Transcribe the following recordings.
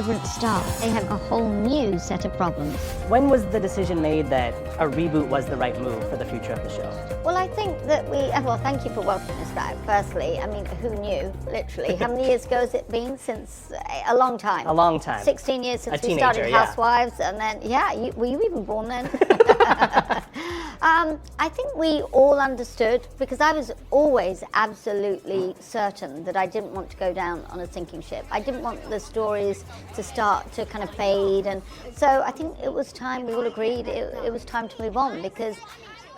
different staff. They have a whole new set of problems. When was the decision made that a reboot was the right move for the future of the show? Well, I think that well, thank you for welcoming us back, firstly. I mean, who knew, literally? How many years ago has it been? Since a long time. A long time. 16 years since we teenager, started Housewives, and then, were you even born then? I think we all understood, because I was always absolutely certain that I didn't want to go down on a sinking ship. I didn't want the stories to start to kind of fade, and so I think it was time, we all agreed, it was time to move on, because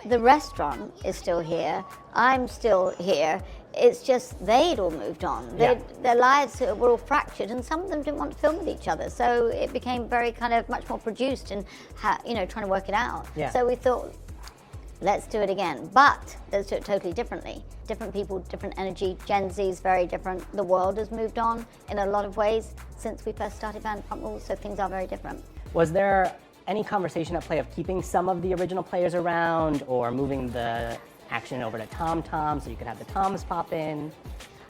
the restaurant is still here, I'm still here. It's just they'd all moved on. Their lives were all fractured, and some of them didn't want to film with each other. So it became very kind of much more produced and, trying to work it out. Yeah. So we thought, let's do it again, but let's do it totally differently. Different people, different energy. Gen Z is very different. The world has moved on in a lot of ways since we first started Vanderpump Rules, so things are very different. Was there any conversation at play of keeping some of the original players around, or moving the action over to Tom so you could have the Toms pop in?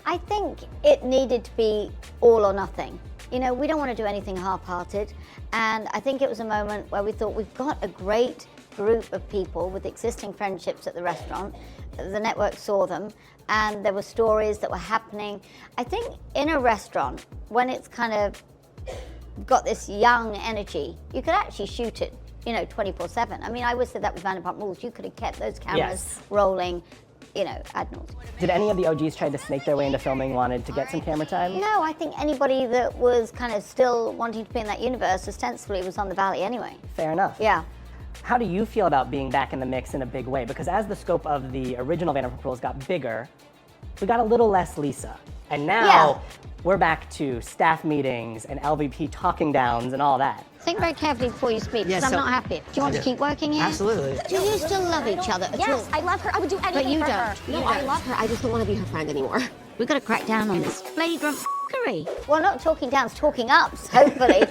I think it needed to be all or nothing. We don't want to do anything half-hearted, and I think it was a moment where we thought we've got a great group of people with existing friendships at the restaurant. The network saw them, and there were stories that were happening. I think in a restaurant, when it's kind of got this young energy, you could actually shoot it 24/7. I mean, I always said that with Vanderpump Rules. You could have kept those cameras rolling, ad nauseam. Did any of the OGs try to snake their way into filming, wanted to get some camera time? No, I think anybody that was kind of still wanting to be in that universe ostensibly was on the Valley anyway. Fair enough. Yeah. How do you feel about being back in the mix in a big way? Because as the scope of the original Vanderpump Rules got bigger, we got a little less Lisa. And now we're back to staff meetings and LVP talking downs and all that. Think very carefully before you speak, because I'm not happy. Do you want to keep working here? Absolutely. Do you still love each other at all? Yes, I love her. I would do anything But you for don't. her. No, I love her. I just don't want to be her friend anymore. We've got to crack down on this flagrant f***ery. Well, not talking downs, talking ups, hopefully.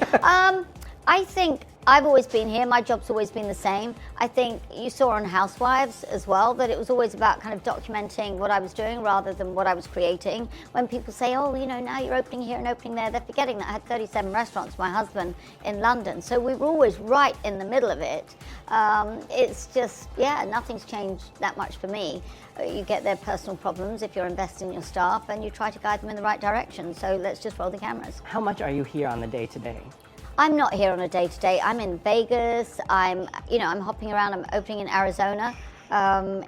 I think I've always been here. My job's always been the same. I think you saw on Housewives as well that it was always about kind of documenting what I was doing rather than what I was creating. When people say, oh, now you're opening here and opening there, they're forgetting that I had 37 restaurants, my husband, in London. So we were always right in the middle of it. It's just, nothing's changed that much for me. You get their personal problems if you're investing in your staff, and you try to guide them in the right direction. So let's just roll the cameras. How much are you here on the day-to-day? I'm not here on a day-to-day. I'm in Vegas. I'm hopping around. I'm opening in Arizona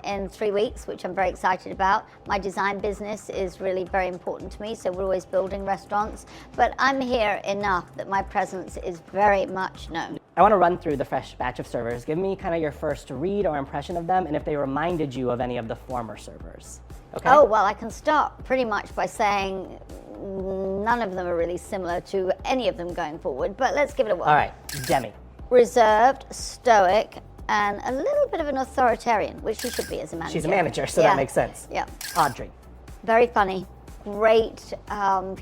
in 3 weeks, which I'm very excited about. My design business is really very important to me, so we're always building restaurants. But I'm here enough that my presence is very much known. I want to run through the fresh batch of SURvers. Give me kind of your first read or impression of them, and if they reminded you of any of the former SURvers. Okay? Oh, well, I can start pretty much by saying none of them are really similar to any of them going forward, but let's give it a whirl. All right, Demi. Reserved, stoic, and a little bit of an authoritarian, which she should be as a manager. She's a manager, so that makes sense. Yeah. Audrey. Very funny, great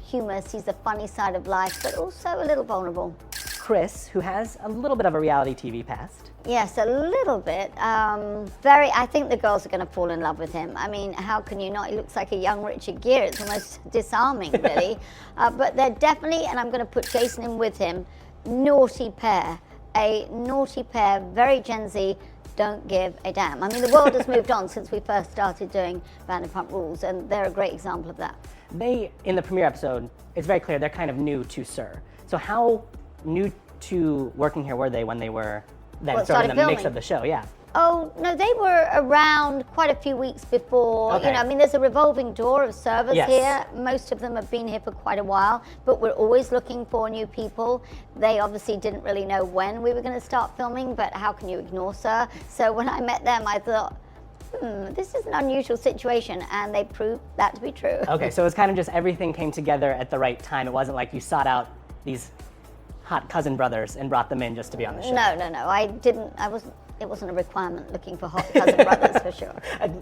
humor, sees the funny side of life, but also a little vulnerable. Chris, who has a little bit of a reality TV past. Yes, a little bit. I think the girls are going to fall in love with him. I mean, how can you not? He looks like a young Richard Gere. It's almost disarming, really. But they're definitely, and I'm going to put Jason in with him, naughty pair. A naughty pair, very Gen Z, don't give a damn. I mean, the world has moved on since we first started doing Vanderpump Rules, and they're a great example of that. They, in the premiere episode, it's very clear they're kind of new to SUR. So how new to working here were they when they were then sort of in the mix of the show? Yeah. Oh, no, they were around quite a few weeks before. Okay. There's a revolving door of servers here. Most of them have been here for quite a while, but we're always looking for new people. They obviously didn't really know when we were going to start filming, but how can you ignore SUR? So when I met them, I thought, this is an unusual situation, and they proved that to be true. Okay, so it was kind of just everything came together at the right time. It wasn't like you sought out these hot cousin brothers and brought them in just to be on the show. No, I didn't. It wasn't a requirement looking for hot cousin brothers, for sure.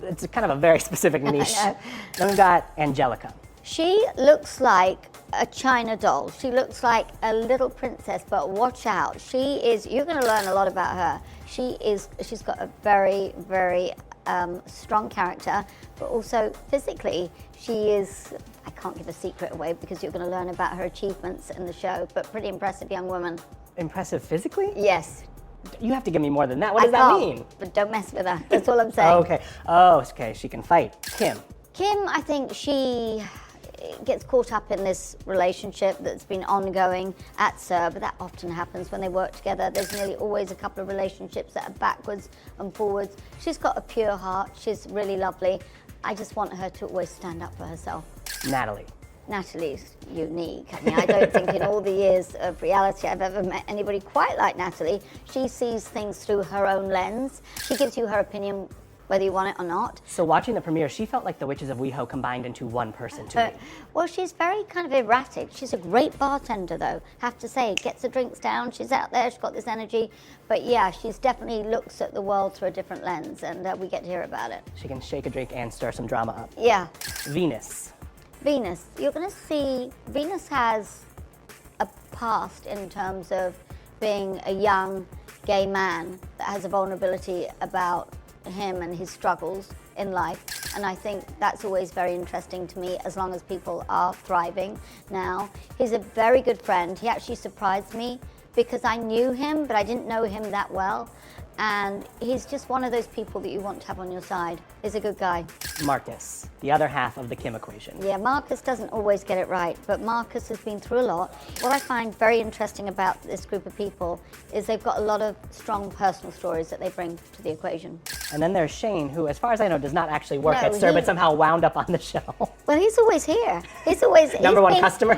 It's kind of a very specific niche. I know. Then we've got Angelica. She looks like a China doll. She looks like a little princess, but watch out. You're going to learn a lot about her. She's got a very, very strong character, but also physically, she is, I can't give a secret away because you're going to learn about her achievements in the show, but pretty impressive young woman. Impressive physically? Yes. You have to give me more than that. What does that mean? But don't mess with her. That's all I'm saying. Okay. Oh, okay. She can fight. Kim, I think she gets caught up in this relationship that's been ongoing at SUR, but that often happens when they work together. There's nearly always a couple of relationships that are backwards and forwards. She's got a pure heart. She's really lovely. I just want her to always stand up for herself. Natalie's unique. I mean, I don't think in all the years of reality I've ever met anybody quite like Natalie. She sees things through her own lens. She gives you her opinion whether you want it or not. So watching the premiere, she felt like the Witches of WeHo combined into one person to me. Well, she's very kind of erratic. She's a great bartender, though, have to say. Gets the drinks down, she's out there, she's got this energy. But yeah, she's definitely looks at the world through a different lens, and we get to hear about it. She can shake a drink and stir some drama up. Yeah. Venus, you're going to see, Venus has a past in terms of being a young gay man that has a vulnerability about him and his struggles in life, and I think that's always very interesting to me as long as people are thriving now. He's a very good friend. He actually surprised me because I knew him, but I didn't know him that well, and he's just one of those people that you want to have on your side. He's a good guy. Marcus, the other half of the Kim equation. Yeah, Marcus doesn't always get it right, but Marcus has been through a lot. What I find very interesting about this group of people is they've got a lot of strong personal stories that they bring to the equation. And then there's Shane, who, as far as I know, does not actually work No, at SUR, but somehow wound up on the show. Well, he's always here. He's always Number one customer?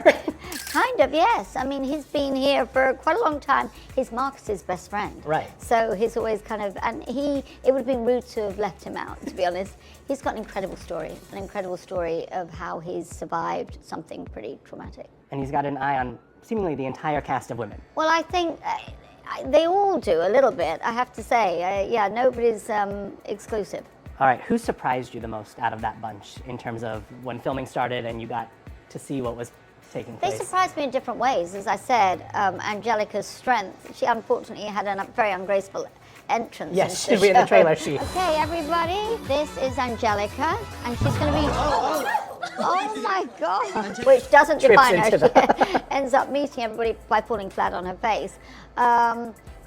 Kind of, yes. I mean, he's been here for quite a long time. He's Marcus's best friend. Right. So he's always kind of, and it would have been rude to have left him out, to be honest. He's got an incredible story of how he's survived something pretty traumatic. And he's got an eye on seemingly the entire cast of women. Well, I think they all do a little bit, I have to say. Yeah, nobody's exclusive. All right, who surprised you the most out of that bunch in terms of when filming started and you got to see what was taking place? They surprised me in different ways. As I said, Angelica's strength, she unfortunately had a very ungraceful entrance. Yes, she'll be in the trailer. Okay, everybody, this is Angelica, and she's going to be... Oh my God! Which doesn't define her. She ends up meeting everybody by falling flat on her face.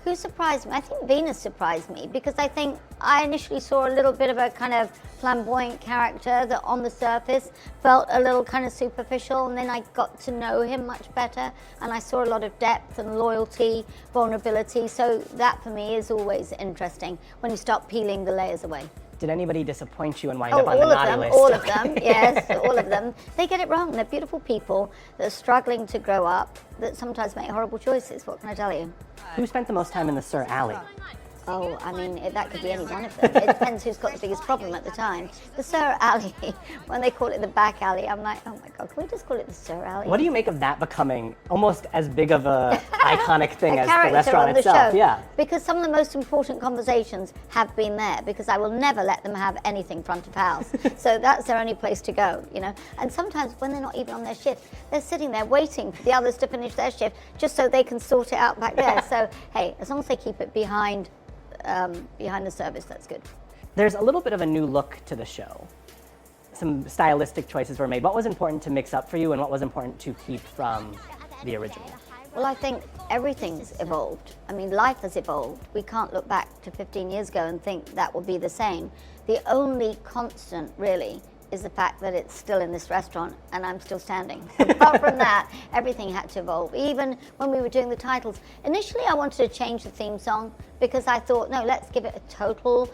Who surprised me? I think Venus surprised me because I think I initially saw a little bit of a kind of flamboyant character that on the surface felt a little kind of superficial, and then I got to know him much better and I saw a lot of depth and loyalty, vulnerability, so that for me is always interesting when you start peeling the layers away. Did anybody disappoint you and wind up on the naughty list? All of them, yes, all of them. They get it wrong. They're beautiful people that are struggling to grow up, that sometimes make horrible choices. What can I tell you? Who spent the most time in the SUR alley? Oh, I mean, that could be any one of them. It depends who's got the biggest problem at the time. The SUR alley, when they call it the back alley, I'm like, oh my God, can we just call it the SUR alley? What do you make of that becoming almost as big of a iconic thing as the restaurant on the itself? Show. Yeah. Because some of the most important conversations have been there, because I will never let them have anything front of house. So that's their only place to go, you know. And sometimes when they're not even on their shift, they're sitting there waiting for the others to finish their shift just so they can sort it out back there. So, hey, as long as they keep it behind the service, that's good. There's a little bit of a new look to the show. Some stylistic choices were made. What was important to mix up for you and what was important to keep from the original? Well, I think everything's evolved. I mean, life has evolved. We can't look back to 15 years ago and think that will be the same. The only constant, really, is the fact that it's still in this restaurant and I'm still standing. Apart from that, everything had to evolve. Even when we were doing the titles, initially I wanted to change the theme song because I thought, no, let's give it a total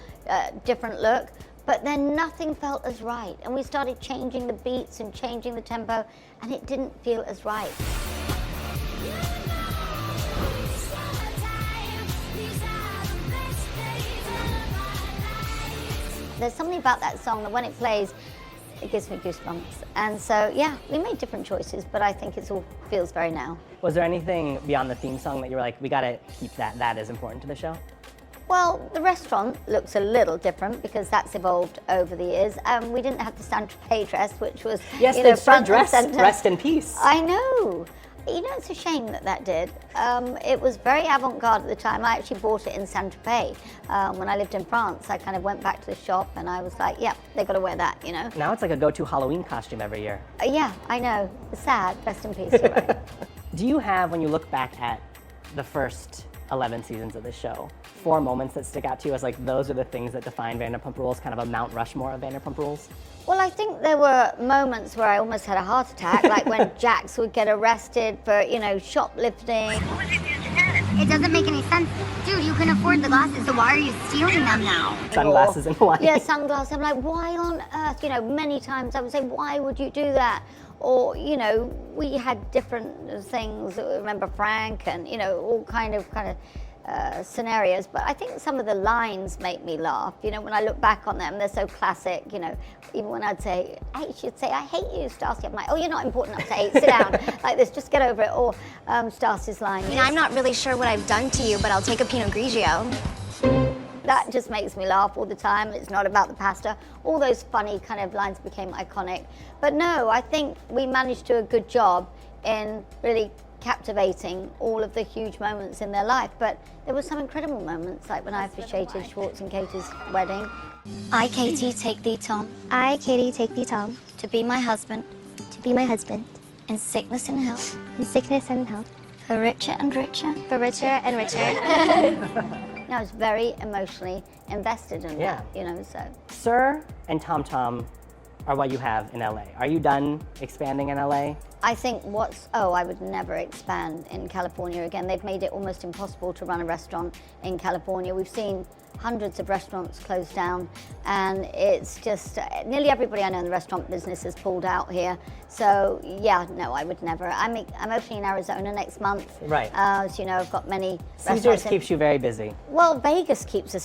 different look. But then nothing felt as right. And we started changing the beats and changing the tempo, and it didn't feel as right. There's something about that song that when it plays, it gives me goosebumps. And so, yeah, we made different choices, but I think it all feels very now. Was there anything beyond the theme song that you were like, we gotta keep that is important to the show? Well, the restaurant looks a little different because that's evolved over the years. We didn't have the Santa Fe dress, which was, yes, you know, front dress, and center. Rest in peace. I know. You know, it's a shame that did. It was very avant-garde at the time. I actually bought it in Saint-Tropez. When I lived in France, I kind of went back to the shop and I was like, yeah, they got to wear that, you know? Now it's like a go-to Halloween costume every year. Yeah, I know. It's sad. Rest in peace, you're right. Do you have, when you look back at the first 11 seasons of the show, 4 moments that stick out to you as like those are the things that define Vanderpump Rules, kind of a Mount Rushmore of Vanderpump Rules? Well, I think there were moments where I almost had a heart attack, like when Jax would get arrested for, you know, shoplifting. It doesn't make any sense. Dude, you can afford the glasses, so why are you stealing them now? Sunglasses in Hawaii. Yeah, sunglasses. I'm like, why on earth? You know, many times I would say, why would you do that? Or, you know, we had different things. I remember Frank and, you know, all kind of scenarios. But I think some of the lines make me laugh. You know, when I look back on them, they're so classic. You know, even when I'd say, hey, she'd say, I hate you, Stacy. I'm like, oh, you're not important enough to hate. Sit down. Like this, just get over it. Or Stacy's line. I mean, I'm not really sure what I've done to you, but I'll take a Pinot Grigio. That just makes me laugh all the time. It's not about the pasta. All those funny kind of lines became iconic. But no, I think we managed to do a good job in really captivating all of the huge moments in their life. But there were some incredible moments, like when I officiated Schwartz and Katie's wedding. I, Katie, take thee, Tom. I, Katie, take thee, Tom, To be my husband, to be my husband, in sickness and health, in sickness and health, for richer and richer. for richer and richer. I was very emotionally invested in that, you know, so. Sir and Tom Tom are what you have in LA. Are you done expanding in LA? I think I would never expand in California again. They've made it almost impossible to run a restaurant in California. We've seen hundreds of restaurants close down, and it's just nearly everybody I know in the restaurant business has pulled out here. So yeah, no, I would never. I'm opening in Arizona next month. Right. So you know, I've got many Caesars restaurants. keeps you very busy. Well, Vegas keeps us